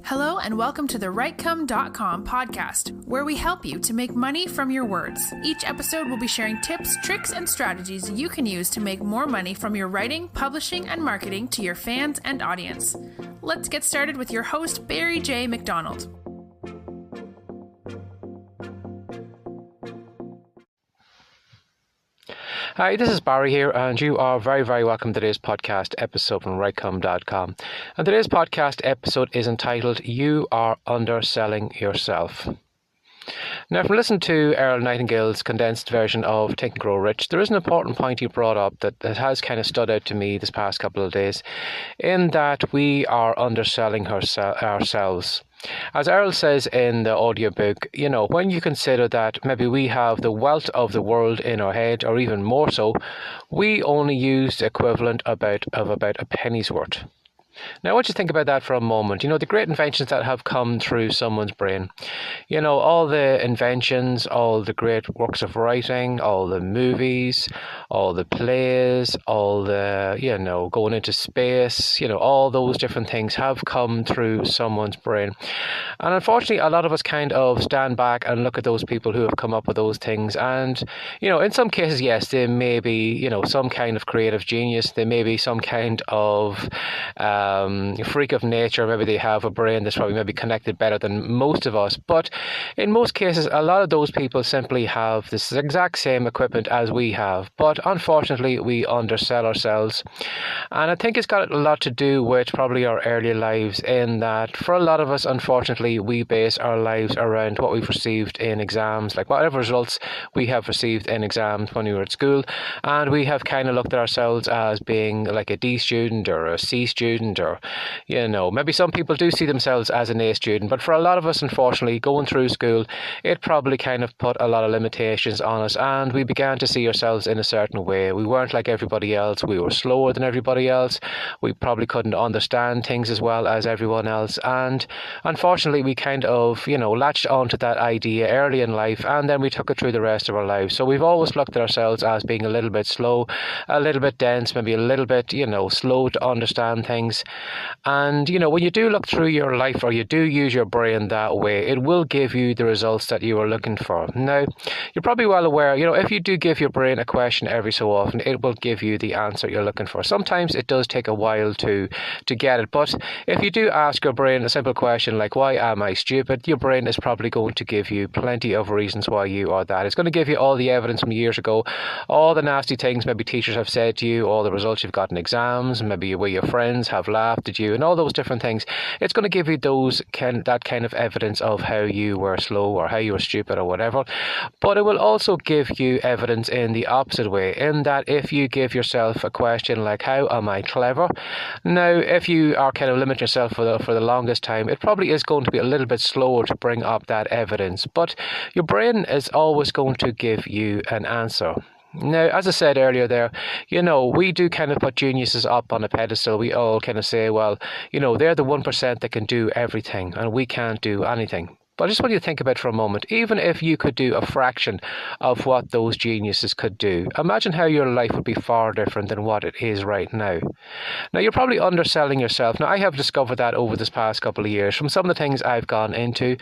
Hello and welcome to the WriteCome.com podcast, where we help you to make money from your words. Each episode will be sharing tips, tricks, and strategies you can use to make more money from your writing, publishing, and marketing to your fans and audience. Let's get started with your host, Barry J. McDonald. Hi, this is Barry here, and you are very, very welcome to today's podcast episode from WriteCome.com. And today's podcast episode is entitled, You Are Underselling Yourself. Now, if we listen to Earl Nightingale's condensed version of Think and Grow Rich, there is an important point he brought up that has kind of stood out to me this past couple of days, in that we are underselling ourselves. As Earl says in the audiobook, when you consider that maybe we have the wealth of the world in our head, or even more so, we only use the equivalent of about a penny's worth. Now, I want you to think about that for a moment. The great inventions that have come through someone's brain. All the inventions, all the great works of writing, all the movies, all the plays, all the, going into space, all those different things have come through someone's brain. And unfortunately, a lot of us kind of stand back and look at those people who have come up with those things. And, in some cases, yes, they may be, some kind of creative genius. They may be some kind of freak of nature. Maybe they have a brain that's probably maybe connected better than most of us. But in most cases, a lot of those people simply have this exact same equipment as we have. But unfortunately, we undersell ourselves. And I think it's got a lot to do with probably our early lives, in that for a lot of us, unfortunately, we base our lives around what we've received in exams, like whatever results we have received in exams when we were at school. And we have kind of looked at ourselves as being like a D student or a C student, or maybe some people do see themselves as an A student, but for a lot of us, unfortunately, going through school, it probably kind of put a lot of limitations on us, and we began to see ourselves in a certain way. We weren't like everybody else. We were slower than everybody else. We probably couldn't understand things as well as everyone else, and unfortunately, we kind of latched onto that idea early in life, and then we took it through the rest of our lives. So we've always looked at ourselves as being a little bit slow, a little bit dense, maybe a little bit slow to understand things. And, when you do look through your life, or you do use your brain that way, it will give you the results that you are looking for. Now, you're probably well aware, if you do give your brain a question every so often, it will give you the answer you're looking for. Sometimes it does take a while to get it. But if you do ask your brain a simple question like, why am I stupid? Your brain is probably going to give you plenty of reasons why you are that. It's going to give you all the evidence from years ago, all the nasty things maybe teachers have said to you, all the results you've got in exams, maybe where your friends have laughed at you, and all those different things. It's going to give you that kind of evidence of how you were slow or how you were stupid or whatever. But it will also give you evidence in the opposite way, in that if you give yourself a question like, how am I clever? Now, if you are kind of limiting yourself for the longest time, it probably is going to be a little bit slower to bring up that evidence. But your brain is always going to give you an answer. Now, as I said earlier there, we do kind of put geniuses up on a pedestal. We all kind of say, well, they're the 1% that can do everything and we can't do anything. But I just want you to think about for a moment, even if you could do a fraction of what those geniuses could do, imagine how your life would be far different than what it is right now. Now, you're probably underselling yourself. Now, I have discovered that over this past couple of years from some of the things I've gone into.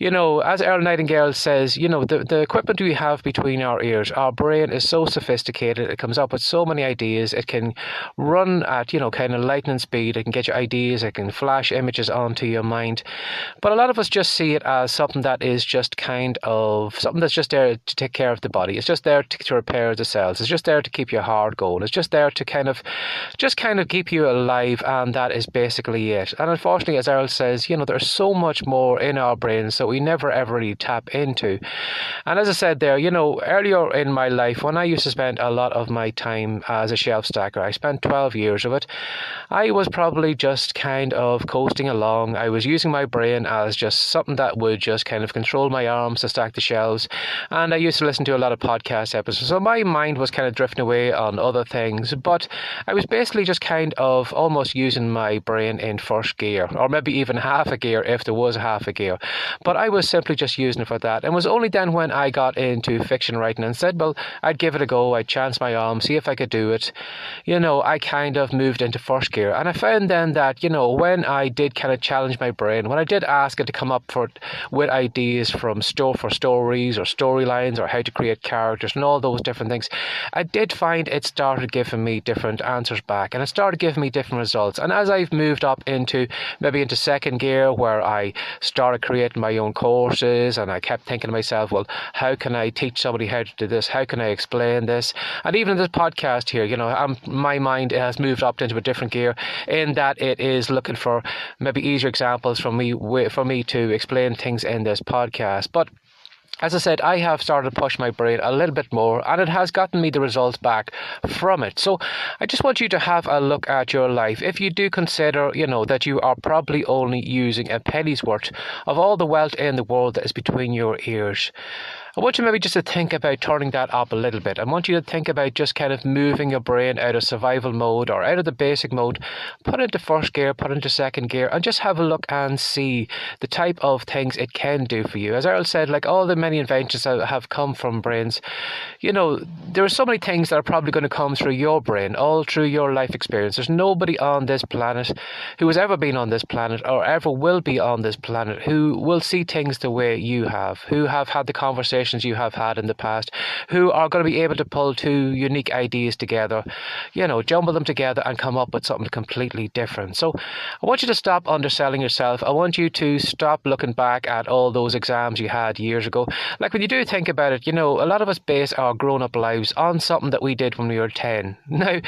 As Earl Nightingale says, the equipment we have between our ears, our brain is so sophisticated. It comes up with so many ideas. It can run at, kind of lightning speed. It can get you ideas. It can flash images onto your mind. But a lot of us just see it as something that is just something that's just there to take care of the body. It's just there to repair the cells. It's just there to keep your heart going. It's just there to kind of keep you alive, and that is basically it. And unfortunately, as Earl says, there's so much more in our brains that we never ever really tap into. And as I said there, earlier in my life, when I used to spend a lot of my time as a shelf stacker, I spent 12 years of it, I was probably just kind of coasting along. I was using my brain as just something that that would just kind of control my arms to stack the shelves. And I used to listen to a lot of podcast episodes. So my mind was kind of drifting away on other things. But I was basically just kind of almost using my brain in first gear, or maybe even half a gear if there was a half a gear. But I was simply just using it for that. And it was only then when I got into fiction writing and said, well, I'd give it a go. I'd chance my arm, see if I could do it. I kind of moved into first gear. And I found then that, when I did kind of challenge my brain, when I did ask it to come up with ideas for stories or storylines or how to create characters and all those different things, I did find it started giving me different answers back, and it started giving me different results. And as I've moved up into second gear, where I started creating my own courses, and I kept thinking to myself, well, how can I teach somebody how to do this? How can I explain this? And even in this podcast here, my mind has moved up into a different gear, in that it is looking for maybe easier examples for me to explain things in this podcast. But as I said, I have started to push my brain a little bit more, and it has gotten me the results back from it. So I just want you to have a look at your life. If you do consider, that you are probably only using a penny's worth of all the wealth in the world that is between your ears, I want you maybe just to think about turning that up a little bit. I want you to think about just kind of moving your brain out of survival mode or out of the basic mode, put it into first gear, put it into second gear, and just have a look and see the type of things it can do for you. As Earl said, like all the many inventions that have come from brains, there are so many things that are probably going to come through your brain, all through your life experience. There's nobody on this planet who has ever been on this planet or ever will be on this planet who will see things the way you have, who have had the conversation you have had in the past, who are going to be able to pull two unique ideas together, jumble them together and come up with something completely different. So I want you to stop underselling yourself. I want you to stop looking back at all those exams you had years ago. Like, when you do think about it, a lot of us base our grown-up lives on something that we did when we were 10. Now,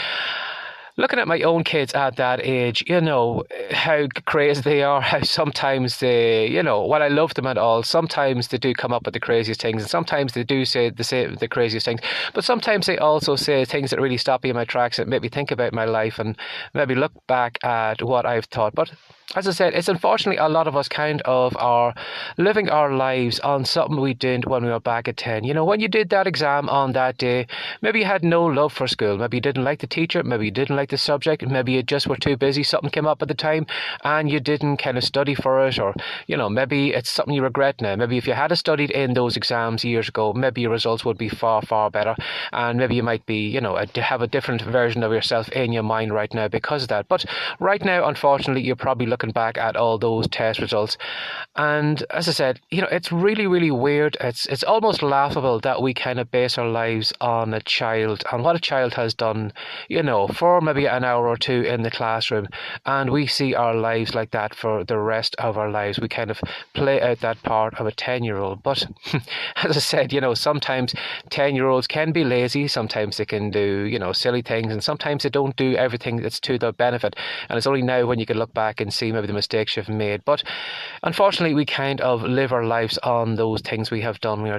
looking at my own kids at that age, how crazy they are, how sometimes they, while I love them and all, sometimes they do come up with the craziest things, and sometimes they do say the craziest things, but sometimes they also say things that really stop me in my tracks and make me think about my life and maybe look back at what I've thought. But as I said, it's unfortunately a lot of us kind of are living our lives on something we did when we were back at 10. When you did that exam on that day, maybe you had no love for school. Maybe you didn't like the teacher. Maybe you didn't like the subject. Maybe you just were too busy. Something came up at the time and you didn't kind of study for it. Or, maybe it's something you regret now. Maybe if you had studied in those exams years ago, maybe your results would be far, far better. And maybe you might be, have a different version of yourself in your mind right now because of that. But right now, unfortunately, you're probably looking back at all those test results, and as I said, it's really, really weird. It's almost laughable that we kind of base our lives on a child and what a child has done, for maybe an hour or two in the classroom, and we see our lives like that for the rest of our lives. We kind of play out that part of a 10-year-old. But as I said, sometimes 10-year-olds can be lazy, sometimes they can do, silly things, and sometimes they don't do everything that's to their benefit. And it's only now when you can look back and see maybe the mistakes you've made. But unfortunately, we kind of live our lives on those things we have done when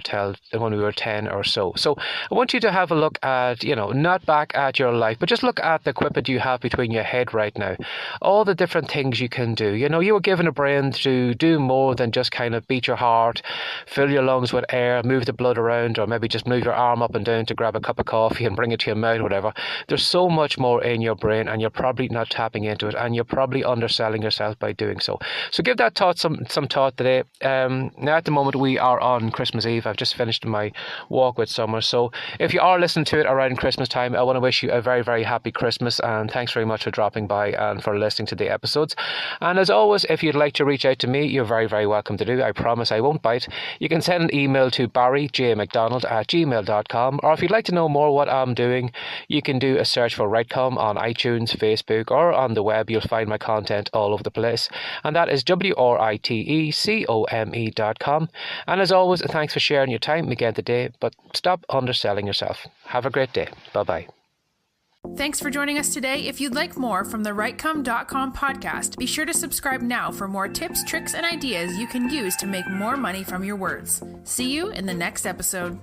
we were 10 or so. So I want you to have a look at, not back at your life, but just look at the equipment you have between your head right now. All the different things you can do. You were given a brain to do more than just kind of beat your heart, fill your lungs with air, move the blood around, or maybe just move your arm up and down to grab a cup of coffee and bring it to your mouth, whatever. There's so much more in your brain, and you're probably not tapping into it, and you're probably underselling yourself by doing so. So give that thought some thought today. Now at the moment we are on Christmas Eve. I've just finished my walk with Summer. So if you are listening to it around Christmas time, I want to wish you a very, very happy Christmas, and thanks very much for dropping by and for listening to the episodes. And as always, if you'd like to reach out to me, you're very, very welcome to do. I promise I won't bite. You can send an email to barryjmcdonald@gmail.com, or if you'd like to know more what I'm doing, you can do a search for Writecom on iTunes, Facebook, or on the web. You'll find my content all over the place, and that is WRITECOME.com. And as always, thanks for sharing your time again today, but stop underselling yourself. Have a great day. Bye-bye. Thanks for joining us today. If you'd like more from the Writecom.com podcast, be sure to subscribe now for more tips, tricks, and ideas you can use to make more money from your words. See you in the next episode.